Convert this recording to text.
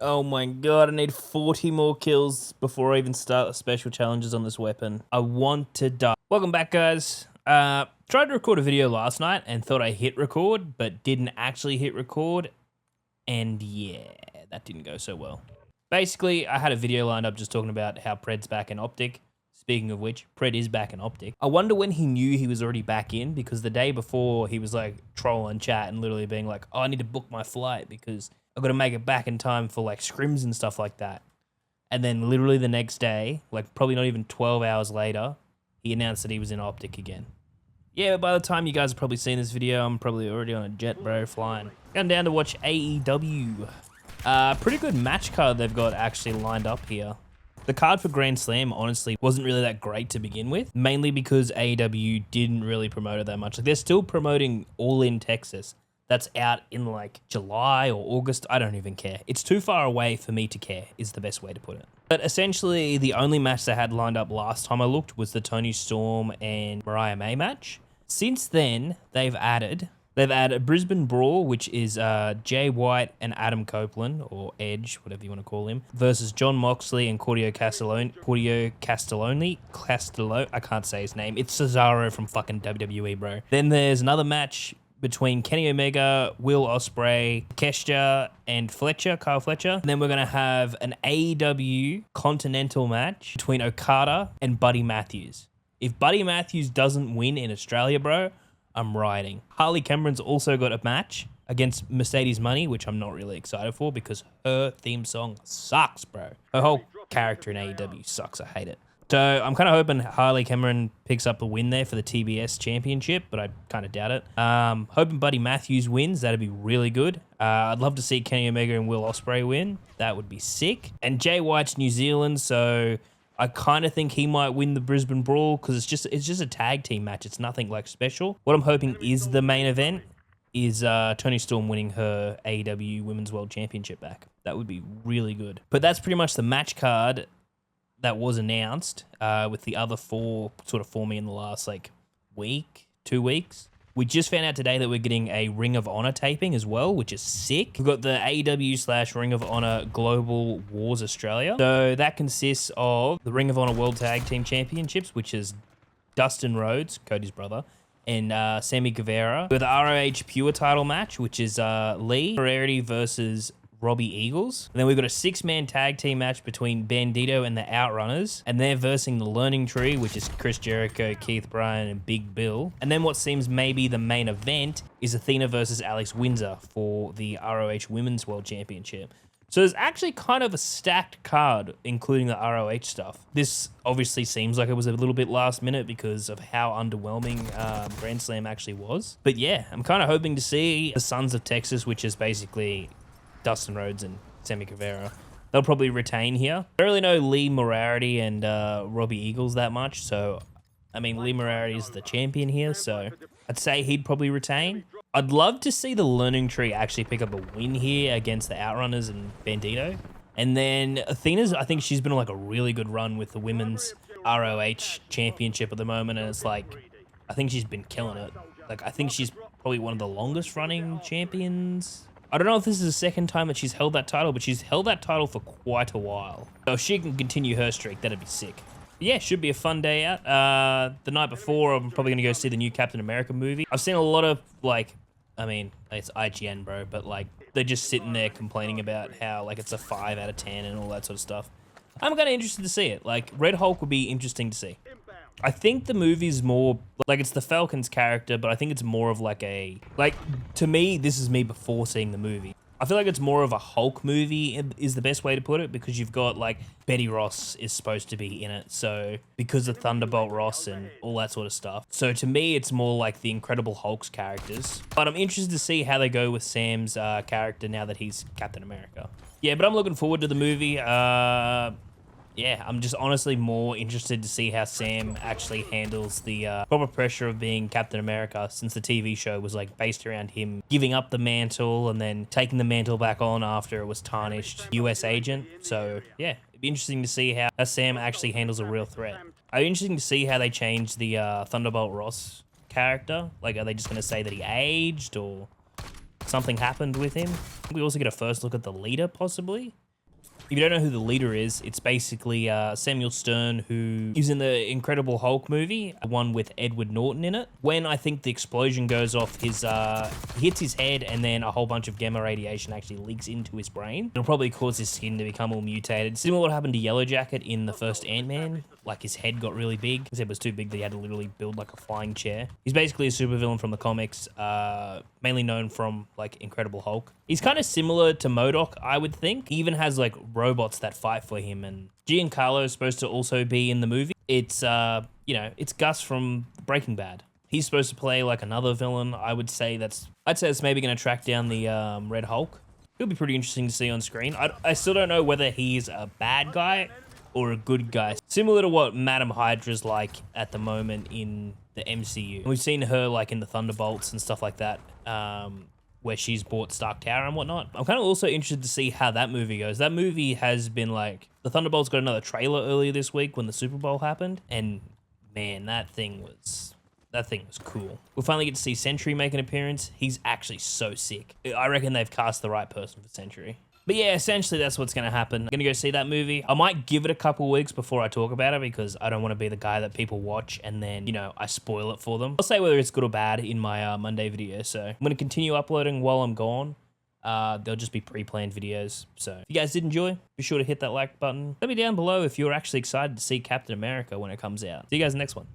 Oh my god, I need 40 more kills before I even start the special challenges on this weapon. I want to die. Welcome back, guys. Tried to record a video last night and thought I hit record, but didn't actually hit record. And yeah, that didn't go so well. Basically, I had a video lined up just talking about how Pred's back in Optic. Speaking of which, Pred is back in Optic. I wonder when he knew he was already back in, because the day before he was like trolling chat and literally being like, oh, I need to book my flight because I've got to make it back in time for like scrims and stuff like that. And then literally the next day, like probably not even 12 hours later, he announced that he was in Optic again. Yeah, but by the time you guys have probably seen this video, I'm probably already on a jet, bro, flying. Going down to watch AEW. Pretty good match card they've got actually lined up here. The card for Grand Slam, honestly, wasn't really that great to begin with, mainly because AEW didn't really promote it that much. Like, they're still promoting All In Texas. That's out in, like, July or August. I don't even care. It's too far away for me to care, is the best way to put it. But essentially, the only match they had lined up last time I looked was the Toni Storm and Mariah May match. Since then, they've added a Brisbane Brawl, which is Jay White and Adam Copeland, or Edge, whatever you want to call him, versus John Moxley and Claudio Castelloni. I can't say his name. It's Cesaro from fucking WWE, bro. Then there's another match between Kenny Omega, Will Ospreay, Kesha, and Kyle Fletcher. And then we're going to have an AEW Continental match between Okada and Buddy Matthews. If Buddy Matthews doesn't win in Australia, bro, I'm riding. Harley Cameron's also got a match against Mercedes Money, which I'm not really excited for because her theme song sucks, bro. Her whole character in AEW sucks. I hate it. So I'm kind of hoping Harley Cameron picks up a win there for the TBS championship, but I kind of doubt it. Hoping Buddy Matthews wins. That'd be really good. I'd love to see Kenny Omega and Will Ospreay win. That would be sick. And Jay White's New Zealand, so I kind of think he might win the Brisbane Brawl because it's just a tag team match. It's nothing like special. What I'm hoping is the main event is Toni Storm winning her AEW Women's World Championship back. That would be really good. But that's pretty much the match card that was announced, with the other four sort of forming in the last like week, 2 weeks. We just found out today that we're getting a Ring of Honor taping as well, which is sick. We've got the AEW / Ring of Honor Global Wars Australia. So that consists of the Ring of Honor World Tag Team Championships, which is Dustin Rhodes, Cody's brother, and Sammy Guevara. With the ROH Pure title match, which is Lee Ferrari versus Robbie Eagles. And then we've got a 6-man tag team match between Bandito and the Outrunners, and they're versing the Learning Tree, which is Chris Jericho, Keith Bryan, and Big Bill. And then what seems maybe the main event is Athena versus Alex Windsor for the ROH Women's World Championship. So there's actually kind of a stacked card, including the ROH stuff. This obviously seems like it was a little bit last minute because of how underwhelming Grand Slam actually was. But yeah, I'm kind of hoping to see the Sons of Texas, which is basically Dustin Rhodes and Sammy Guevara. They'll probably retain here. I don't really know Lee Moriarty and Robbie Eagles that much, so I mean, Lee Moriarty is the champion here, so I'd say he'd probably retain. I'd love to see the Learning Tree actually pick up a win here against the Outrunners and Bandito. And then Athena's, I think she's been on like a really good run with the women's ROH championship at the moment, and it's like, I think she's been killing it. Like, I think she's probably one of the longest running champions. I don't know if this is the second time that she's held that title, but she's held that title for quite a while. So if she can continue her streak, that'd be sick. But yeah, should be a fun day out. The night before, I'm probably going to go see the new Captain America movie. I've seen a lot of, like, I mean, it's IGN, bro, but, like, they're just sitting there complaining about how, like, it's a 5 out of 10 and all that sort of stuff. I'm kind of interested to see it. Like, Red Hulk would be interesting to see. I think the movie's more, like, it's the Falcon's character, but I think it's more of like a, like, to me, this is me before seeing the movie. I feel like it's more of a Hulk movie is the best way to put it, because you've got, like, Betty Ross is supposed to be in it, so because of Thunderbolt Ross and all that sort of stuff. So to me, it's more like the Incredible Hulk's characters. But I'm interested to see how they go with Sam's character now that he's Captain America. Yeah, but I'm looking forward to the movie. Yeah, I'm just honestly more interested to see how Sam actually handles the proper pressure of being Captain America, since the TV show was like based around him giving up the mantle and then taking the mantle back on after it was tarnished US agent. So yeah, it'd be interesting to see how Sam actually handles a real threat. It'd be interesting to see how they change the Thunderbolt Ross character. Like, are they just going to say that he aged or something happened with him? We also get a first look at the leader, possibly. If you don't know who the leader is, it's basically Samuel Stern, who is in the Incredible Hulk movie, one with Edward Norton in it. When I think the explosion goes off, his hits his head, and then a whole bunch of gamma radiation actually leaks into his brain. It'll probably cause his skin to become all mutated. Similar to what happened to Yellow Jacket in the first Ant-Man. Like, his head got really big. His head was too big that he had to literally build like a flying chair. He's basically a supervillain from the comics, mainly known from like Incredible Hulk. He's kind of similar to MODOK, I would think. He even has like robots that fight for him, and Giancarlo is supposed to also be in the movie. It's it's Gus from Breaking Bad. He's supposed to play like another villain. I'd say it's maybe going to track down the Red Hulk. It'll be pretty interesting to see on screen. I still don't know whether he's a bad guy or a good guy. Similar to what Madam Hydra's like at the moment in the MCU. We've seen her like in the Thunderbolts and stuff like that, where she's bought Stark Tower and whatnot. I'm kind of also interested to see how that movie goes. That movie has been like, the Thunderbolts got another trailer earlier this week when the Super Bowl happened, and man, that thing was cool. We'll finally get to see Sentry make an appearance. He's actually so sick. I reckon they've cast the right person for Sentry. But yeah, essentially that's what's going to happen. I'm going to go see that movie. I might give it a couple weeks before I talk about it, because I don't want to be the guy that people watch and then, I spoil it for them. I'll say whether it's good or bad in my Monday video. So I'm going to continue uploading while I'm gone. They'll just be pre-planned videos. So if you guys did enjoy, be sure to hit that like button. Let me down below if you're actually excited to see Captain America when it comes out. See you guys in the next one.